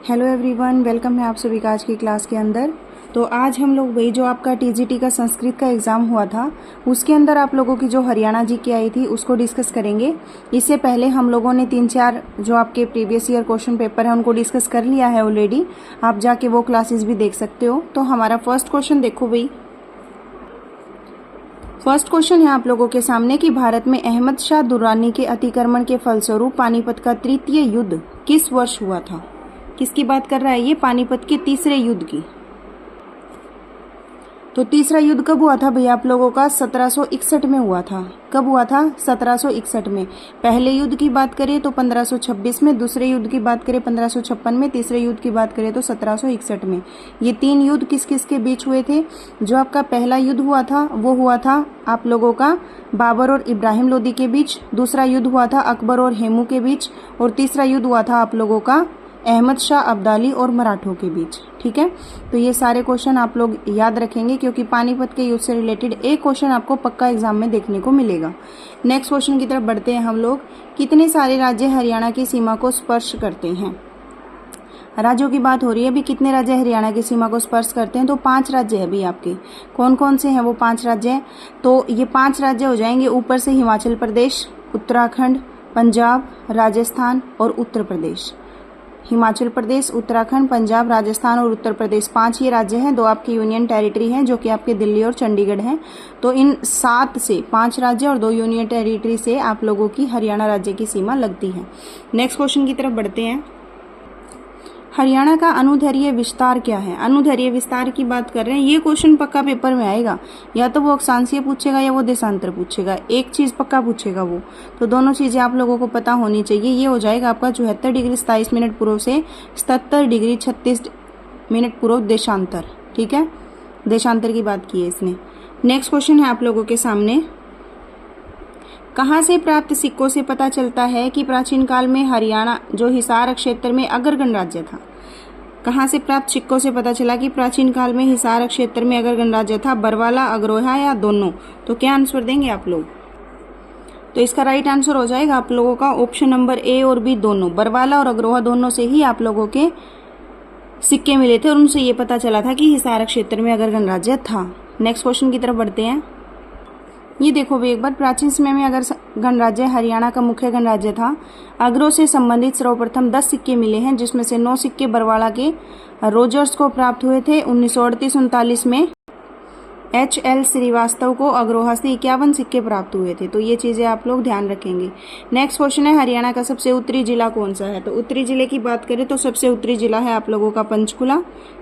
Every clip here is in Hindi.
हेलो एवरीवन, वेलकम है आप सभी का आज की क्लास के अंदर। तो आज हम लोग वही जो आपका टीजीटी का संस्कृत का एग्ज़ाम हुआ था उसके अंदर आप लोगों की जो हरियाणा जी की आई थी उसको डिस्कस करेंगे। इससे पहले हम लोगों ने 3-4 जो आपके प्रीवियस ईयर क्वेश्चन पेपर है उनको डिस्कस कर लिया है ऑलरेडी। आप जाके वो क्लासेस भी देख सकते हो। तो हमारा फर्स्ट क्वेश्चन देखो भाई। फर्स्ट क्वेश्चन है आप लोगों के सामने कि भारत में अहमद शाह दुर्रानी के अतिक्रमण के फलस्वरूप पानीपत का तृतीय युद्ध किस वर्ष हुआ था। किसकी बात कर रहा है ये? पानीपत के तीसरे युद्ध की। तो तीसरा युद्ध कब हुआ था भैया आप लोगों का? 1761 में हुआ था। कब हुआ था? 1761 में। पहले युद्ध की बात करें तो 1526 में, दूसरे युद्ध की बात करें 1556 में, तीसरे युद्ध की बात करें तो 1761 में। ये 3 युद्ध किस किस के बीच हुए थे? जो आपका पहला युद्ध हुआ था वो हुआ था आप लोगों का बाबर और इब्राहिम लोदी के बीच, दूसरा युद्ध हुआ था अकबर और हेमू के बीच, और तीसरा युद्ध हुआ था आप लोगों का अहमद शाह अब्दाली और मराठों के बीच। ठीक है, तो ये सारे क्वेश्चन आप लोग याद रखेंगे क्योंकि पानीपत के युद्ध से रिलेटेड एक क्वेश्चन आपको पक्का एग्जाम में देखने को मिलेगा। नेक्स्ट क्वेश्चन की तरफ बढ़ते हैं हम लोग। कितने सारे राज्य हरियाणा की सीमा को स्पर्श करते हैं? राज्यों की बात हो रही है अभी। कितने राज्य हरियाणा की सीमा को स्पर्श करते हैं? तो 5 राज्य है अभी आपके। कौन कौन से हैं वो 5 राज्य? तो ये 5 राज्य हो जाएंगे ऊपर से हिमाचल प्रदेश, उत्तराखंड, पंजाब, राजस्थान और उत्तर प्रदेश। हिमाचल प्रदेश, उत्तराखंड, पंजाब, राजस्थान और उत्तर प्रदेश 5 ये राज्य हैं। 2 आपकी यूनियन टेरिटरी हैं जो कि आपके दिल्ली और चंडीगढ़ हैं। तो इन 7 से 5 राज्य और 2 यूनियन टेरिटरी से आप लोगों की हरियाणा राज्य की सीमा लगती है। नेक्स्ट क्वेश्चन की तरफ बढ़ते हैं। हरियाणा का अनुदैर्घ्य विस्तार क्या है? अनुदैर्घ्य विस्तार की बात कर रहे हैं। ये क्वेश्चन पक्का पेपर में आएगा, या तो वो अक्षांशीय पूछेगा या वो देशांतर पूछेगा। एक चीज पक्का पूछेगा वो। तो दोनों चीजें आप लोगों को पता होनी चाहिए। ये हो जाएगा आपका 74 डिग्री 27 मिनट पूर्व से 77 डिग्री 36 मिनट पूर्व देशांतर। ठीक है, देशांतर की बात की है इसने। नेक्स्ट क्वेश्चन है आप लोगों के सामने। कहाँ से प्राप्त सिक्कों से पता चलता है कि प्राचीन काल में हरियाणा जो हिसार क्षेत्र में अगर गणराज्य था? कहाँ से प्राप्त सिक्कों से पता चला कि प्राचीन काल में हिसार क्षेत्र में अगर गणराज्य था? बरवाला, अग्रोहा या दोनों? तो क्या आंसर देंगे आप लोग? तो इसका राइट आंसर हो जाएगा आप लोगों का ऑप्शन नंबर ए और बी दोनों। बरवाला और अग्रोहा दोनों से ही आप लोगों के सिक्के मिले थे और उनसे ये पता चला था कि हिसार क्षेत्र में अगर गणराज्य था। नेक्स्ट क्वेश्चन की तरफ बढ़ते हैं। ये देखो भी एक बार, प्राचीन समय में अगर गणराज्य हरियाणा का मुख्य गणराज्य था। अग्रो से संबंधित सर्वप्रथम 10 सिक्के मिले हैं जिसमें से 9 सिक्के बरवाला के रोजर्स को प्राप्त हुए थे 1938-39 में। HL श्रीवास्तव को अग्रोहा से 51 सिक्के प्राप्त हुए थे। तो ये चीजें आप लोग ध्यान रखेंगे। नेक्स्ट क्वेश्चन है हरियाणा का सबसे उत्तरी जिला कौन सा है? तो उत्तरी जिले की बात करें तो सबसे उत्तरी जिला है आप लोगों का पंचकुला।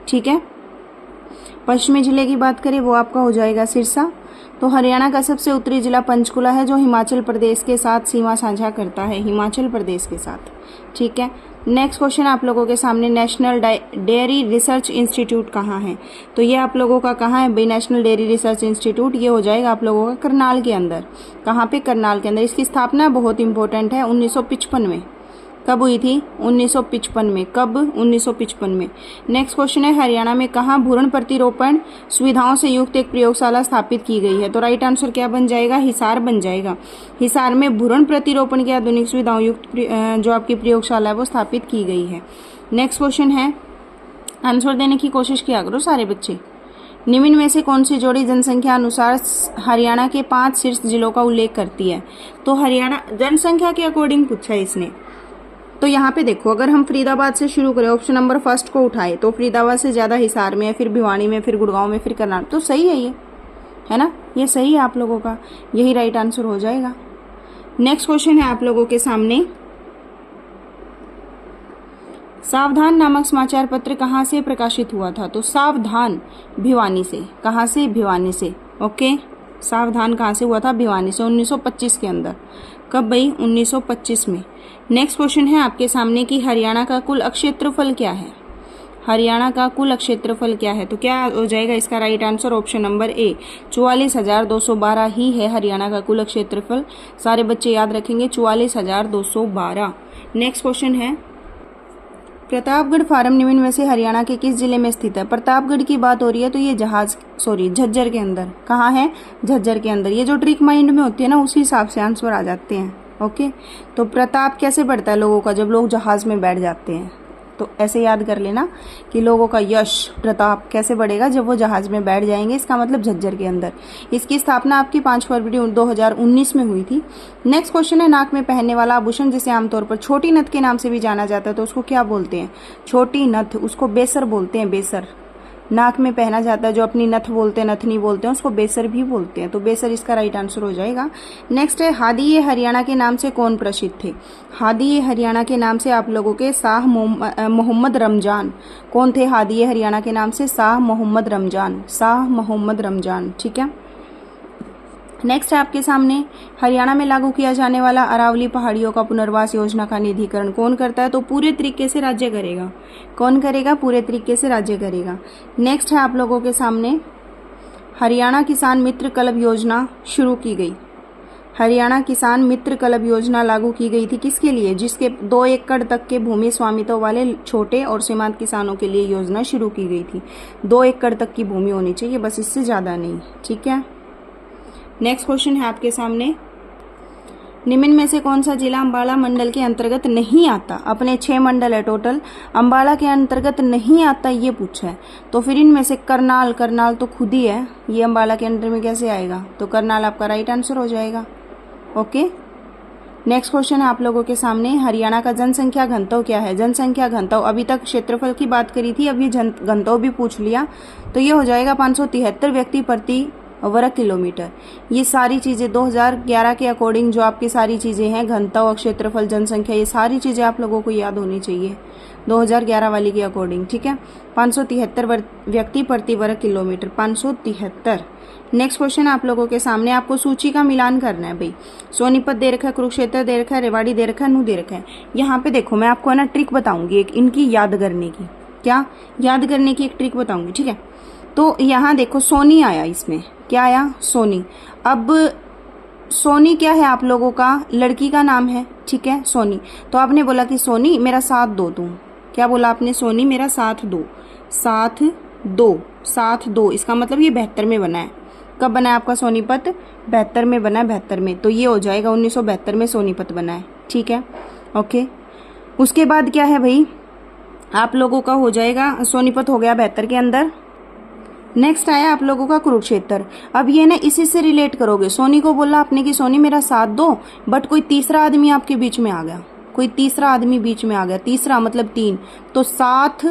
ठीक है, पश्चिमी जिले की बात करें वो आपका हो जाएगा सिरसा। तो हरियाणा का सबसे उत्तरी जिला पंचकुला है जो हिमाचल प्रदेश के साथ सीमा साझा करता है, हिमाचल प्रदेश के साथ। ठीक है, नेक्स्ट क्वेश्चन आप लोगों के सामने। नेशनल डेयरी रिसर्च इंस्टीट्यूट कहाँ है? तो ये आप लोगों का कहाँ है भाई? नेशनल डेयरी रिसर्च इंस्टीट्यूट ये हो जाएगा आप लोगों का करनाल के अंदर। कहाँ पे? करनाल के अंदर। इसकी स्थापना बहुत इंपॉर्टेंट है 1955 में। कब हुई थी? 1955 में। कब? 1955 में। नेक्स्ट क्वेश्चन है हरियाणा में कहाँ भ्रूण प्रतिरोपण सुविधाओं से युक्त एक प्रयोगशाला स्थापित की गई है? तो राइट आंसर क्या बन जाएगा? हिसार बन जाएगा। हिसार में भ्रूण प्रतिरोपण की आधुनिक सुविधाओं युक्त जो आपकी प्रयोगशाला है वो स्थापित की गई है। नेक्स्ट क्वेश्चन है, आंसर देने की कोशिश किया करो सारे बच्चे। निम्न में से कौन सी जोड़ी जनसंख्या अनुसार हरियाणा के 5 शीर्ष जिलों का उल्लेख करती है? तो हरियाणा जनसंख्या के अकॉर्डिंग पूछा है इसने। तो यहाँ पे देखो, अगर हम फरीदाबाद से शुरू करें, ऑप्शन नंबर फर्स्ट को उठाए, तो फरीदाबाद से ज्यादा हिसार में है, फिर भिवानी में, फिर गुड़गांव में, फिर करनाल। तो सही है ये, है ना? ये सही है आप लोगों का, यही राइट आंसर हो जाएगा। नेक्स्ट क्वेश्चन है आप लोगों के सामने। सावधान नामक समाचार पत्र कहाँ से प्रकाशित हुआ था? तो सावधान भिवानी से। कहाँ से? भिवानी से। ओके, सावधान कहाँ से हुआ था? भिवानी से, 1925 के अंदर। कब भाई? 1925 में। नेक्स्ट क्वेश्चन है आपके सामने कि हरियाणा का कुल क्षेत्रफल क्या है? हरियाणा का कुल क्षेत्रफल क्या है? तो क्या हो जाएगा इसका right answer? Option number A 44,212 ही है हरियाणा का कुल क्षेत्रफल। सारे बच्चे याद रखेंगे 44,212। नेक्स्ट क्वेश्चन है, प्रतापगढ़ फार्म निम्न में से हरियाणा के किस जिले में स्थित है? प्रतापगढ़ की बात हो रही है तो ये झज्जर के अंदर। कहाँ है? झज्जर के अंदर। ये जो ट्रिक माइंड में होती है ना उसी हिसाब से आंसर आ जाते हैं। ओके, तो प्रताप कैसे बढ़ता है लोगों का? जब लोग जहाज में बैठ जाते हैं। तो ऐसे याद कर लेना कि लोगों का यश प्रताप कैसे बढ़ेगा जब वो जहाज में बैठ जाएंगे, इसका मतलब झज्जर के अंदर। इसकी स्थापना आपकी 5 फरवरी 2019 में हुई थी। नेक्स्ट क्वेश्चन है, नाक में पहनने वाला आभूषण जिसे आमतौर पर छोटी नथ के नाम से भी जाना जाता है, तो उसको क्या बोलते हैं? छोटी नथ, उसको बेसर बोलते हैं, बेसर। नाक में पहना जाता है जो अपनी नथ बोलते हैं, नथनी बोलते हैं, उसको बेसर भी बोलते हैं, तो बेसर इसका राइट आंसर हो जाएगा। नेक्स्ट है, हादीए हरियाणा के नाम से कौन प्रसिद्ध थे? हादीए हरियाणा के नाम से आप लोगों के शाह मोहम्मद रमजान। कौन थे हादीए हरियाणा के नाम से? शाह मोहम्मद रमजान, शाह मोहम्मद रमजान, ठीक है। नेक्स्ट है आपके सामने, हरियाणा में लागू किया जाने वाला अरावली पहाड़ियों का पुनर्वास योजना का निधिकरण कौन करता है? तो पूरे तरीके से राज्य करेगा। कौन करेगा? पूरे तरीके से राज्य करेगा। नेक्स्ट है आप लोगों के सामने, हरियाणा किसान मित्र क्लब योजना शुरू की गई। हरियाणा किसान मित्र क्लब योजना लागू की गई थी किसके लिए? जिसके 2 एकड़ तक के भूमि स्वामित्व वाले छोटे और सीमांत किसानों के लिए योजना शुरू की गई थी। 2 एकड़ तक की भूमि होनी चाहिए, बस इससे ज्यादा नहीं, ठीक है। नेक्स्ट क्वेश्चन है आपके सामने, निम्न में से कौन सा जिला अंबाला मंडल के अंतर्गत नहीं आता? अपने 6 मंडल है टोटल, अंबाला के अंतर्गत नहीं आता ये पूछा है, तो फिर इनमें से करनाल, करनाल तो खुद ही है, ये अंबाला के अंडर में कैसे आएगा? तो करनाल आपका राइट आंसर हो जाएगा। ओके, नेक्स्ट क्वेश्चन है आप लोगों के सामने, हरियाणा का जनसंख्या घनत्व क्या है? जनसंख्या घनत्व, अभी तक क्षेत्रफल की बात करी थी, अब ये घनत्व भी पूछ लिया, तो ये हो जाएगा 573 व्यक्ति प्रति वर्ग किलोमीटर। ये सारी चीजें 2011 के अकॉर्डिंग जो आपकी सारी चीजें हैं, घनत्व, क्षेत्रफल, जनसंख्या, ये सारी चीजें आप लोगों को याद होनी चाहिए 2011 वाली के अकॉर्डिंग, ठीक है। 573 व्यक्ति प्रति वर्ग किलोमीटर, 573। नेक्स्ट क्वेश्चन आप लोगों के सामने, आपको सूची का मिलान करना है भाई। सोनीपत दे रखा है, कुरुक्षेत्र दे रखा है, रेवाड़ी दे रखा है, नू दे रखा है। यहाँ पे देखो मैं आपको है ना ट्रिक बताऊंगी एक, इनकी याद करने की। क्या याद करने की एक ट्रिक बताऊंगी, ठीक है। तो यहाँ देखो सोनी आया, इसमें क्या आया? सोनी। अब सोनी क्या है आप लोगों का? लड़की का नाम है, ठीक है, सोनी। तो आपने बोला कि सोनी मेरा साथ दो तुम, क्या बोला आपने? सोनी मेरा साथ दो, साथ दो, साथ दो, इसका मतलब ये 72 में बना है। कब बना है आपका सोनीपत? 72 में बना है, 72 में, तो ये हो जाएगा 1972 में सोनीपत बना है, ठीक है। ओके, उसके बाद क्या है भाई आप लोगों का? हो जाएगा सोनीपत हो गया 72 के अंदर। नेक्स्ट आया आप लोगों का कुरुक्षेत्र। अब ये ना इसी से रिलेट करोगे, सोनी को बोला आपने कि सोनी मेरा साथ दो, बट कोई तीसरा आदमी आपके बीच में आ गया, कोई तीसरा आदमी बीच में आ गया, तीसरा मतलब 3, तो साथ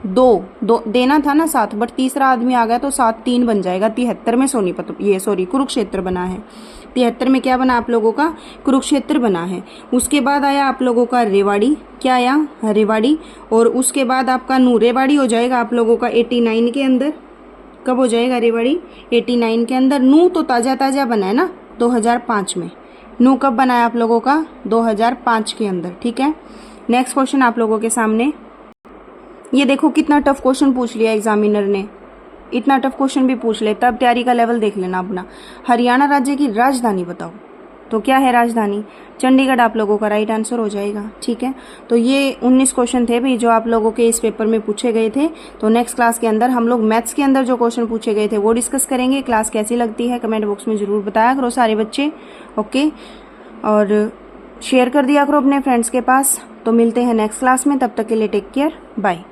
दो देना था ना साथ, बट तीसरा आदमी आ गया तो साथ 3 बन जाएगा। 73 में सोनीपत, ये सॉरी कुरुक्षेत्र बना है। 73 में क्या बना आप लोगों का? कुरुक्षेत्र बना है। उसके बाद आया आप लोगों का रेवाड़ी, क्या आया? रेवाड़ी। और उसके बाद आपका नू, रेवाड़ी हो जाएगा आप लोगों का 89 के अंदर। कब हो जाएगा रेवाड़ी? 89 के अंदर। नू तो ताजा ताजा बना है ना 2005 में। नू कब बना है आप लोगों का? 2005 के अंदर, ठीक है। नेक्स्ट क्वेश्चन आप लोगों के सामने, ये देखो कितना टफ क्वेश्चन पूछ लिया एग्जामिनर ने, इतना टफ क्वेश्चन भी पूछ ले, तब तैयारी का लेवल देख लेना अपना। हरियाणा राज्य की राजधानी बताओ, तो क्या है राजधानी? चंडीगढ़ आप लोगों का राइट आंसर हो जाएगा, ठीक है। तो ये 19 क्वेश्चन थे भाई जो आप लोगों के इस पेपर में पूछे गए थे। तो नेक्स्ट क्लास के अंदर हम लोग मैथ्स के अंदर जो क्वेश्चन पूछे गए थे वो डिस्कस करेंगे। क्लास कैसी लगती है कमेंट बॉक्स में जरूर बताया करो सारे बच्चे, ओके। और शेयर कर दिया करो अपने फ्रेंड्स के पास। तो मिलते हैं नेक्स्ट क्लास में, तब तक के लिए टेक केयर, बाय।